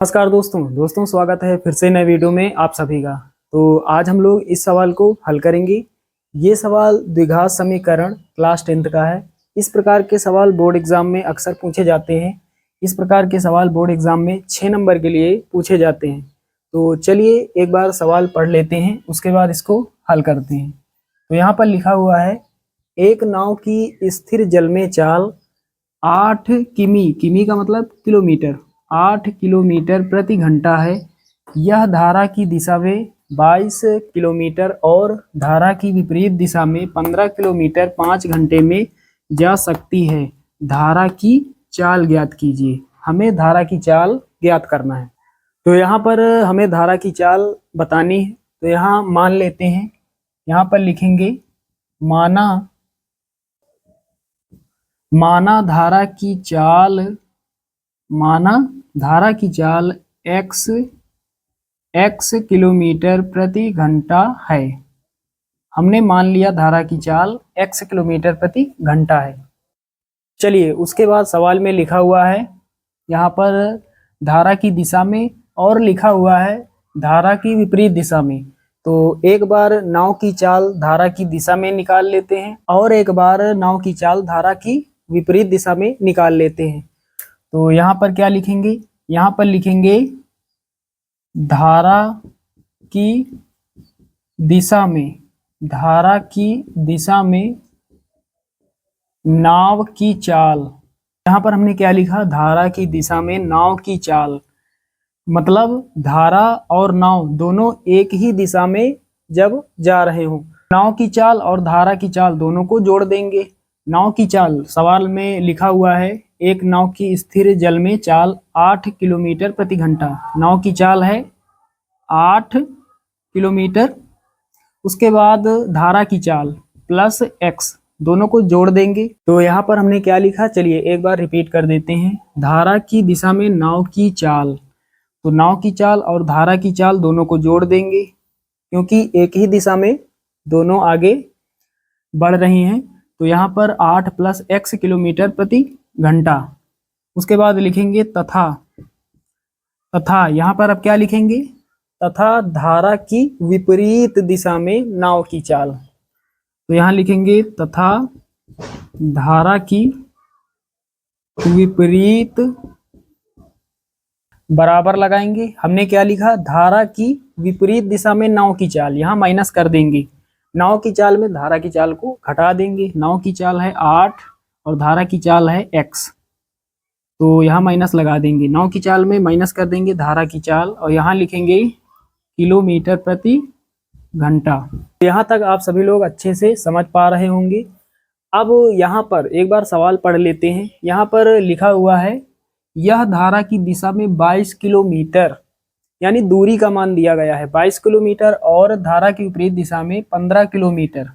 नमस्कार दोस्तों स्वागत है फिर से नए वीडियो में आप सभी का। तो आज हम लोग इस सवाल को हल करेंगे। ये सवाल द्विघात समीकरण क्लास 10th का है। इस प्रकार के सवाल बोर्ड एग्जाम में अक्सर पूछे जाते हैं। इस प्रकार के सवाल बोर्ड एग्जाम में 6 नंबर के लिए पूछे जाते हैं। तो चलिए एक बार सवाल पढ़ लेते हैं, उसके बाद इसको हल करते हैं। तो यहाँ पर लिखा हुआ है, एक नाव की स्थिर जल में चाल 8 किमी का मतलब किलोमीटर, 8 किलोमीटर प्रति घंटा है। यह धारा की दिशा में 22 किलोमीटर और धारा की विपरीत दिशा में 15 किलोमीटर 5 घंटे में जा सकती है। धारा की चाल ज्ञात कीजिए। हमें धारा की चाल ज्ञात करना है। तो यहाँ पर हमें धारा की चाल बतानी है। तो यहाँ मान लेते हैं, यहाँ पर लिखेंगे माना धारा की चाल x किलोमीटर प्रति घंटा है। हमने मान लिया धारा की चाल x किलोमीटर प्रति घंटा है। चलिए उसके बाद सवाल में लिखा हुआ है, यहाँ पर धारा की दिशा में और लिखा हुआ है धारा की विपरीत दिशा में। तो एक बार नाव की चाल धारा की दिशा में निकाल लेते हैं और एक बार नाव की चाल धारा की विपरीत दिशा में निकाल लेते हैं। तो यहाँ पर क्या लिखेंगे, यहाँ पर लिखेंगे धारा की दिशा में नाव की चाल। यहाँ पर हमने क्या लिखा, धारा की दिशा में नाव की चाल, मतलब धारा और नाव दोनों एक ही दिशा में जब जा रहे हो, नाव की चाल और धारा की चाल दोनों को जोड़ देंगे। नाव की चाल सवाल में लिखा हुआ है, एक नाव की स्थिर जल में चाल 8 किलोमीटर प्रति घंटा। नाव की चाल है 8 किलोमीटर। उसके बाद धारा की चाल प्लस x दोनों को जोड़ देंगे। तो यहाँ पर हमने क्या लिखा, चलिए एक बार रिपीट कर देते हैं। धारा की दिशा में नाव की चाल, तो नाव की चाल और धारा की चाल दोनों को जोड़ देंगे क्योंकि एक ही दिशा में दोनों आगे बढ़ रही हैं। तो यहाँ पर 8 + x किलोमीटर प्रति घंटा। उसके बाद लिखेंगे तथा यहाँ पर अब क्या लिखेंगे, तथा धारा की विपरीत दिशा में नाव की चाल। तो यहाँ लिखेंगे तथा धारा की विपरीत, बराबर लगाएंगे। हमने क्या लिखा, धारा की विपरीत दिशा में नाव की चाल, यहाँ माइनस कर देंगे। नाव की चाल में धारा की चाल को घटा देंगे। नाव की चाल है 8 और धारा की चाल है x, तो यहाँ माइनस लगा देंगे। नाव की चाल में माइनस कर देंगे धारा की चाल और यहाँ लिखेंगे किलोमीटर प्रति घंटा। यहाँ तक आप सभी लोग अच्छे से समझ पा रहे होंगे। अब यहाँ पर एक बार सवाल पढ़ लेते हैं। यहाँ पर लिखा हुआ है, यह धारा की दिशा में 22 किलोमीटर, यानी दूरी का मान दिया गया है 22 किलोमीटर और धारा की विपरीत दिशा में 15 किलोमीटर।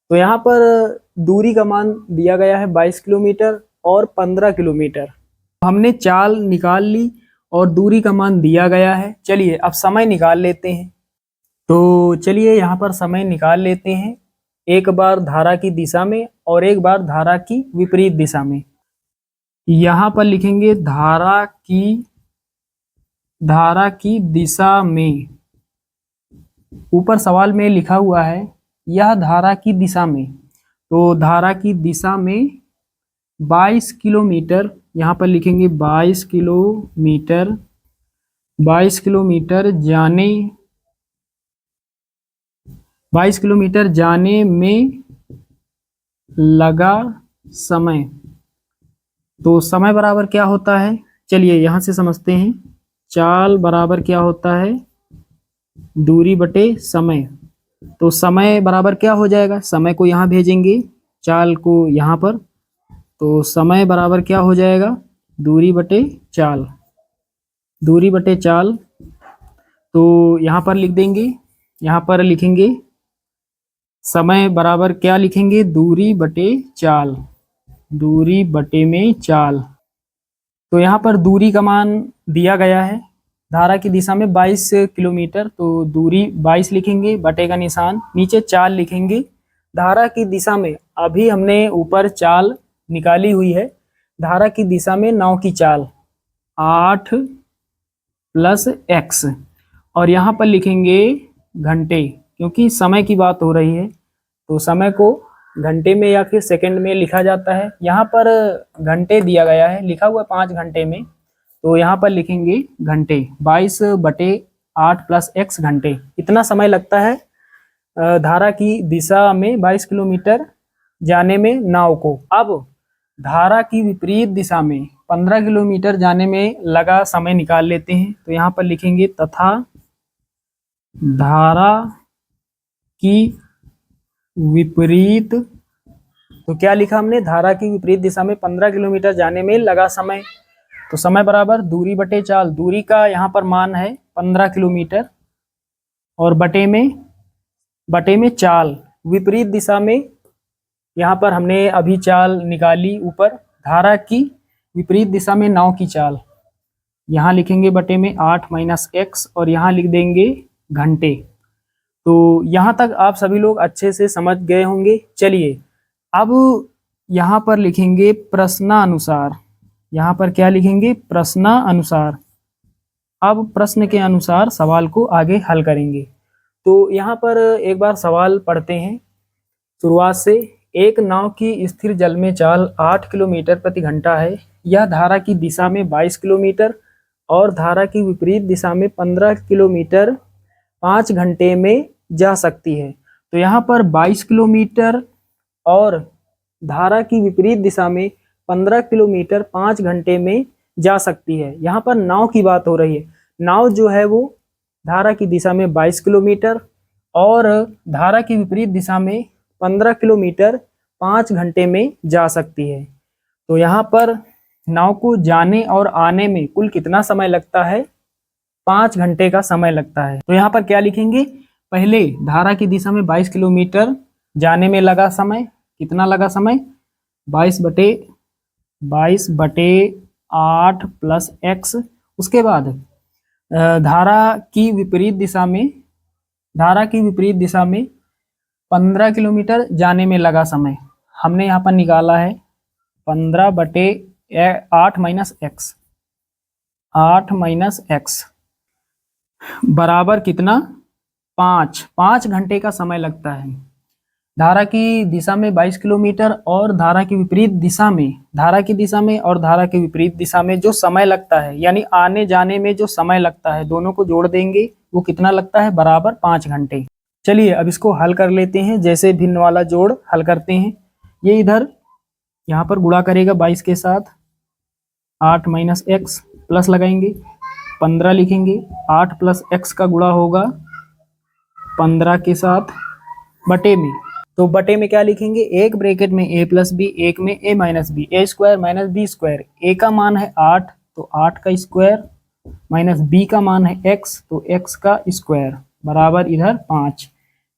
तो यहाँ पर दूरी का मान दिया गया है 22 किलोमीटर और 15 किलोमीटर। हमने चाल निकाल ली और दूरी का मान दिया गया है। चलिए अब समय निकाल लेते हैं। तो चलिए यहाँ पर समय निकाल लेते हैं, एक बार धारा की दिशा में और एक बार धारा की विपरीत दिशा में। यहाँ पर लिखेंगे धारा की दिशा में, ऊपर सवाल में लिखा हुआ है यह धारा की दिशा में, तो धारा की दिशा में 22 किलोमीटर, यहाँ पर लिखेंगे 22 किलोमीटर जाने में लगा समय। तो समय बराबर क्या होता है, चलिए यहाँ से समझते हैं। चाल बराबर क्या होता है, दूरी बटे समय। तो समय बराबर क्या हो जाएगा, समय को यहाँ भेजेंगे, चाल को यहाँ पर, तो समय बराबर क्या हो जाएगा, दूरी बटे चाल। तो यहाँ पर लिख देंगे, यहाँ पर लिखेंगे समय बराबर क्या लिखेंगे, दूरी बटे में चाल। तो यहाँ पर दूरी का मान दिया गया है, धारा की दिशा में 22 किलोमीटर, तो दूरी 22 लिखेंगे, बटे का निशान, नीचे चाल लिखेंगे। धारा की दिशा में अभी हमने ऊपर चाल निकाली हुई है, धारा की दिशा में नाव की चाल 8 प्लस एक्स, और यहाँ पर लिखेंगे घंटे, क्योंकि समय की बात हो रही है तो समय को घंटे में या फिर सेकंड में लिखा जाता है। यहाँ पर घंटे दिया गया है, लिखा हुआ 5 घंटे में, तो यहाँ पर लिखेंगे घंटे। 22/8 प्लस एक्स घंटे, इतना समय लगता है धारा की दिशा में 22 किलोमीटर जाने में नाव को। अब धारा की विपरीत दिशा में 15 किलोमीटर जाने में लगा समय निकाल लेते हैं। तो यहाँ पर लिखेंगे तथा धारा की विपरीत, तो क्या लिखा हमने, धारा की विपरीत दिशा में 15 किलोमीटर जाने में लगा समय, तो समय बराबर दूरी बटे चाल, दूरी का यहाँ पर मान है 15 किलोमीटर और बटे में चाल, विपरीत दिशा में यहाँ पर हमने अभी चाल निकाली ऊपर, धारा की विपरीत दिशा में नाव की चाल, यहाँ लिखेंगे बटे में 8 माइनस एक्स और यहाँ लिख देंगे घंटे। तो यहाँ तक आप सभी लोग अच्छे से समझ गए होंगे। चलिए अब यहाँ पर लिखेंगे प्रश्नानुसार, यहाँ पर क्या लिखेंगे, प्रश्नानुसार। अब प्रश्न के अनुसार सवाल को आगे हल करेंगे। तो यहाँ पर एक बार सवाल पढ़ते हैं शुरुआत से। एक नाव की स्थिर जल में चाल 8 किलोमीटर प्रति घंटा है। यह धारा की दिशा में 22 किलोमीटर और धारा की विपरीत दिशा में 15 किलोमीटर 5 घंटे में जा सकती है। तो यहाँ पर 22 किलोमीटर और धारा की विपरीत दिशा में 15 किलोमीटर 5 घंटे में जा सकती है। यहाँ पर नाव की बात हो रही है। नाव जो है वो धारा की दिशा में 22 किलोमीटर और धारा की विपरीत दिशा में 15 किलोमीटर 5 घंटे में जा सकती है। तो यहाँ पर नाव को जाने और आने में कुल कितना समय लगता है, 5 घंटे का समय लगता है। तो यहाँ पर क्या लिखेंगे, पहले धारा की दिशा में 22 किलोमीटर जाने में लगा समय, कितना लगा समय, 22/8 प्लस एक्स। उसके बाद धारा की विपरीत दिशा में 15 किलोमीटर जाने में लगा समय, हमने यहाँ पर निकाला है 15/8 माइनस एक्स, 8 माइनस एक्स बराबर कितना, 5 घंटे का समय लगता है। धारा की दिशा में 22 किलोमीटर और धारा की विपरीत दिशा में, धारा की दिशा में और धारा की विपरीत दिशा में जो समय लगता है, यानी आने जाने में जो समय लगता है, दोनों को जोड़ देंगे, वो कितना लगता है, बराबर 5 घंटे। चलिए अब इसको हल कर लेते हैं। जैसे भिन्न वाला जोड़ हल करते हैं, ये इधर यहाँ पर गुणा करेगा 22 के साथ, 8 माइनस एक्स प्लस लगाएंगे 15 लिखेंगे, 8 प्लस एक्स का गुणा होगा 15 के साथ बटे में, तो बटे में क्या लिखेंगे, एक ब्रैकेट में a प्लस बी, एक में a minus B, A square minus B square. a का मान है 8 तो 8 का स्क्वायर माइनस b का मान है x तो x का स्क्वायर बराबर इधर 5।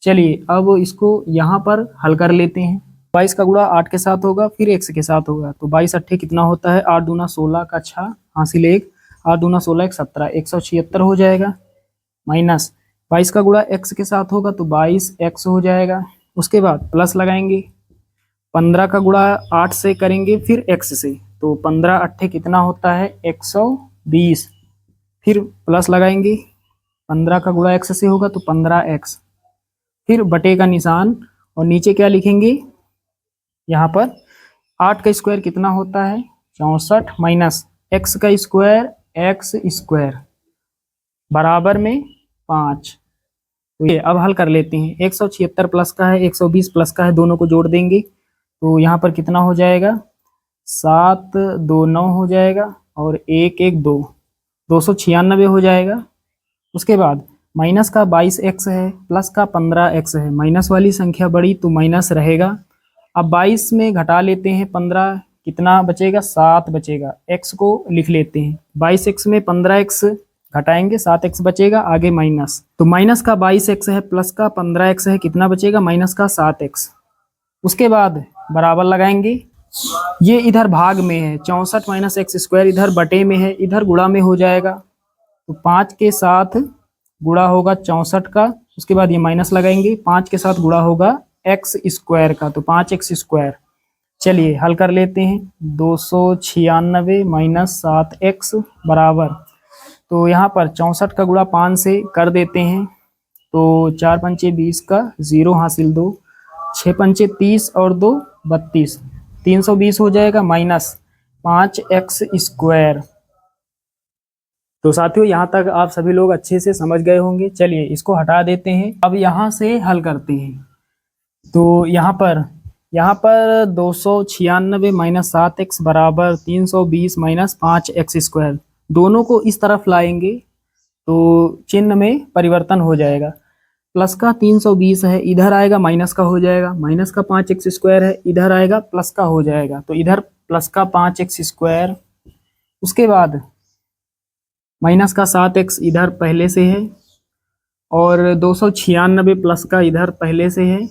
चलिए अब इसको यहाँ पर हल कर लेते हैं। 22 का गुणा 8 के साथ होगा फिर x के साथ होगा, तो 22 अट्ठे कितना होता है, 8 दूना 16 का 6 हासिल 1, 8 दूना 16 1 17, 176 हो जाएगा, माइनस 22 का गुणा x के साथ होगा तो 22x हो जाएगा। उसके बाद प्लस लगाएंगे, 15 का गुणा 8 से करेंगे फिर x से, तो 15 अट्ठे कितना होता है, 120, फिर प्लस लगाएंगे, 15 का गुणा x से होगा तो 15x, फिर बटे का निशान और नीचे क्या लिखेंगे, यहाँ पर 8 का स्क्वायर कितना होता है, 64 माइनस x का स्क्वायर x स्क्वायर बराबर में 5। तो ये अब हल कर लेते हैं। 176 प्लस का है, 120 प्लस का है, दोनों को जोड़ देंगे तो यहाँ पर कितना हो जाएगा, 7 2 9 हो जाएगा और 1 1 2, 296 हो जाएगा। उसके बाद माइनस का 22x है, प्लस का 15x है, माइनस वाली संख्या बड़ी तो माइनस रहेगा। अब 22 में घटा लेते हैं 15, कितना बचेगा, 7 बचेगा, x को लिख लेते हैं, 22x में 15x घटाएंगे 7x बचेगा, आगे माइनस, तो माइनस का 22x है प्लस का 15x है, कितना बचेगा, माइनस का 7x। उसके बाद बराबर लगाएंगे, ये इधर भाग में है 64 माइनस एक्स स्क्वायर, इधर बटे में है, इधर गुणा में हो जाएगा, तो 5 के साथ गुणा होगा 64 का, उसके बाद ये माइनस लगाएंगे, 5 के साथ गुणा होगा एक्स स्क्वायर का, तो 5x स्क्वायर। चलिए हल कर लेते हैं, 296 माइनस 7x बराबर तो यहाँ पर 64 का गुणा 5 से कर देते हैं। तो 4 पंचे 20 का 0 हासिल 2, 6 पंचे 30 और 2 32, 320 हो जाएगा माइनस 5x स्क्वायर। तो साथियों यहाँ तक आप सभी लोग अच्छे से समझ गए होंगे। चलिए इसको हटा देते हैं, अब यहाँ से हल करते हैं। तो यहाँ पर 296 माइनस 7x बराबर 320 माइनस 5x स्क्वायर, दोनों को इस तरफ लाएंगे तो चिन्ह में परिवर्तन हो जाएगा। प्लस का 320 है, इधर आएगा माइनस का हो जाएगा, माइनस का 5x स्क्वायर है, इधर आएगा प्लस का हो जाएगा, तो इधर प्लस का 5x स्क्वायर, उसके बाद माइनस का 7x इधर पहले से है, और 296 प्लस का इधर पहले से है,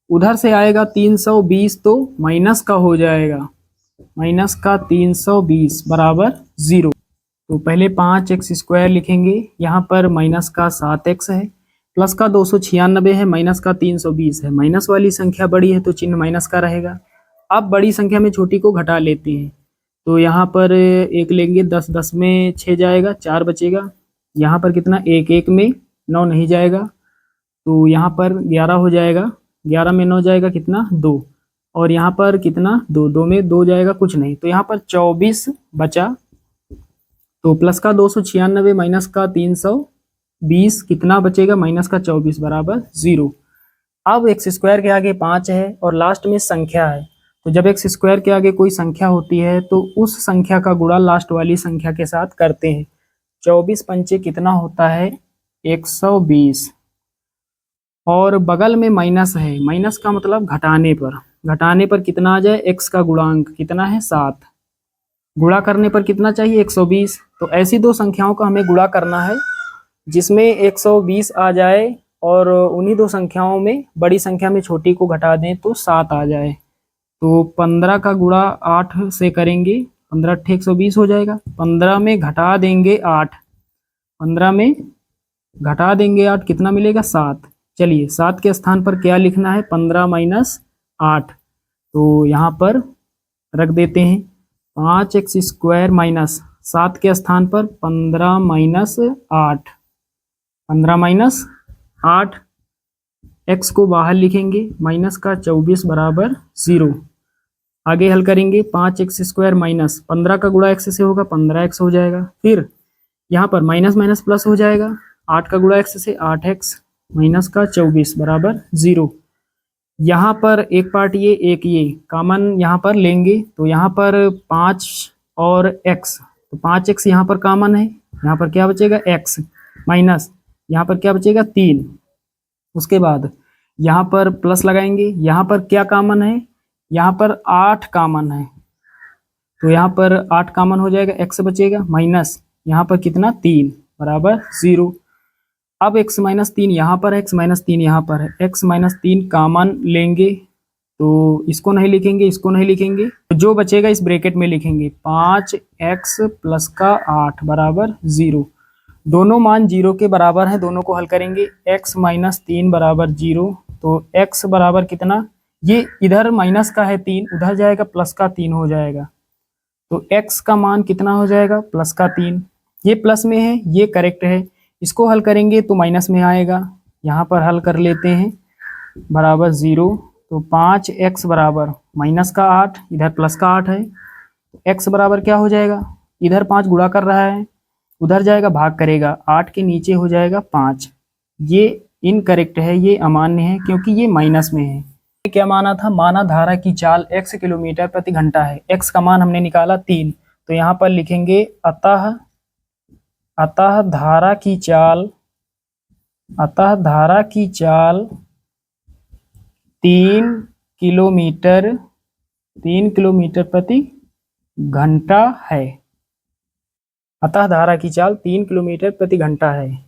उधर से आएगा 320 तो माइनस का हो जाएगा, माइनस का 320 बराबर 0। तो पहले 5x स्क्वायर लिखेंगे, यहाँ पर माइनस का 7x है, प्लस का 296 है, माइनस का 320 है, माइनस वाली संख्या बड़ी है तो चिन्ह माइनस का रहेगा। अब बड़ी संख्या में छोटी को घटा लेते हैं, तो यहाँ पर 1 लेंगे, 10 10 में 6 जाएगा, 4 बचेगा। यहाँ पर कितना, 1 1 में 9 नहीं जाएगा, तो यहाँ पर 11 हो जाएगा, 11 में 9 जाएगा कितना, 2, और यहाँ पर कितना, 2 2 में 2 जाएगा कुछ नहीं, तो यहाँ पर 24 बचा। तो प्लस का 296 माइनस का 320 कितना बचेगा, माइनस का 24 बराबर 0। अब एक्स स्क्वायर के आगे 5 है और लास्ट में संख्या है, तो जब एक्स स्क्वायर के आगे कोई संख्या होती है तो उस संख्या का गुणा लास्ट वाली संख्या के साथ करते हैं। 24 पंचे कितना होता है, 120, और बगल में माइनस है, माइनस का मतलब घटाने पर कितना आ जाए, x का गुणांक कितना है 7, गुणा करने पर कितना चाहिए 120। तो ऐसी दो संख्याओं का हमें गुणा करना है जिसमें 120 आ जाए और उन्हीं दो संख्याओं में बड़ी संख्या में छोटी को घटा दें तो 7 आ जाए। तो 15 का गुणा 8 से करेंगे, 15 8 120 हो जाएगा, 15 में घटा देंगे 8, 15 में घटा देंगे 8 कितना मिलेगा 7। चलिए 7 के स्थान पर क्या लिखना है, 15 माइनस 8, तो यहाँ पर रख देते हैं 5x स्क्वायर माइनस 7 के स्थान पर 15 माइनस 8, 15 माइनस 8, x को बाहर लिखेंगे, माइनस का 24 बराबर 0। आगे हल करेंगे, 5x स्क्वायर माइनस 15 का गुणा x से होगा 15x हो जाएगा, फिर यहाँ पर माइनस माइनस प्लस हो जाएगा, 8 का गुणा x से 8x माइनस का 24 बराबर 0। यहाँ पर एक पार्ट ये एक ये कॉमन यहाँ पर लेंगे, तो यहाँ पर 5 और x, तो 5x यहाँ पर कॉमन है, यहाँ पर क्या बचेगा x माइनस यहाँ पर क्या बचेगा 3। उसके बाद यहाँ पर प्लस लगाएंगे, यहाँ पर क्या कॉमन है, यहाँ पर 8 कॉमन है, तो यहाँ पर 8 कॉमन हो जाएगा, x बचेगा माइनस यहाँ पर कितना 3 बराबर 0। अब x माइनस 3 यहाँ पर है, x माइनस 3 यहाँ पर है, x माइनस 3 कॉमन लेंगे तो इसको नहीं लिखेंगे, इसको नहीं लिखेंगे, तो जो बचेगा इस ब्रैकेट में लिखेंगे 5x प्लस का 8 बराबर 0। दोनों मान 0 के बराबर हैं, दोनों को हल करेंगे, x माइनस 3 बराबर 0, तो x बराबर कितना, ये इधर माइनस का है 3, उधर जाएगा प्लस का 3 हो जाएगा, तो x का मान कितना हो जाएगा प्लस का 3। ये प्लस में है, ये करेक्ट है, इसको हल करेंगे तो माइनस में आएगा, यहाँ पर हल कर लेते हैं बराबर 0। तो 5x बराबर माइनस का 8, इधर प्लस का 8 है, x बराबर क्या हो जाएगा, इधर 5 गुणा कर रहा है, उधर जाएगा भाग करेगा, 8 के नीचे हो जाएगा 5। ये इनकरेक्ट है, ये अमान्य है क्योंकि ये माइनस में है। क्या माना था, माना धारा की चाल x किलोमीटर प्रति घंटा है, x का मान हमने निकाला 3, तो यहाँ पर लिखेंगे अतः धारा की चाल 3 किलोमीटर प्रति घंटा है। अतः धारा की चाल 3 किलोमीटर प्रति घंटा है।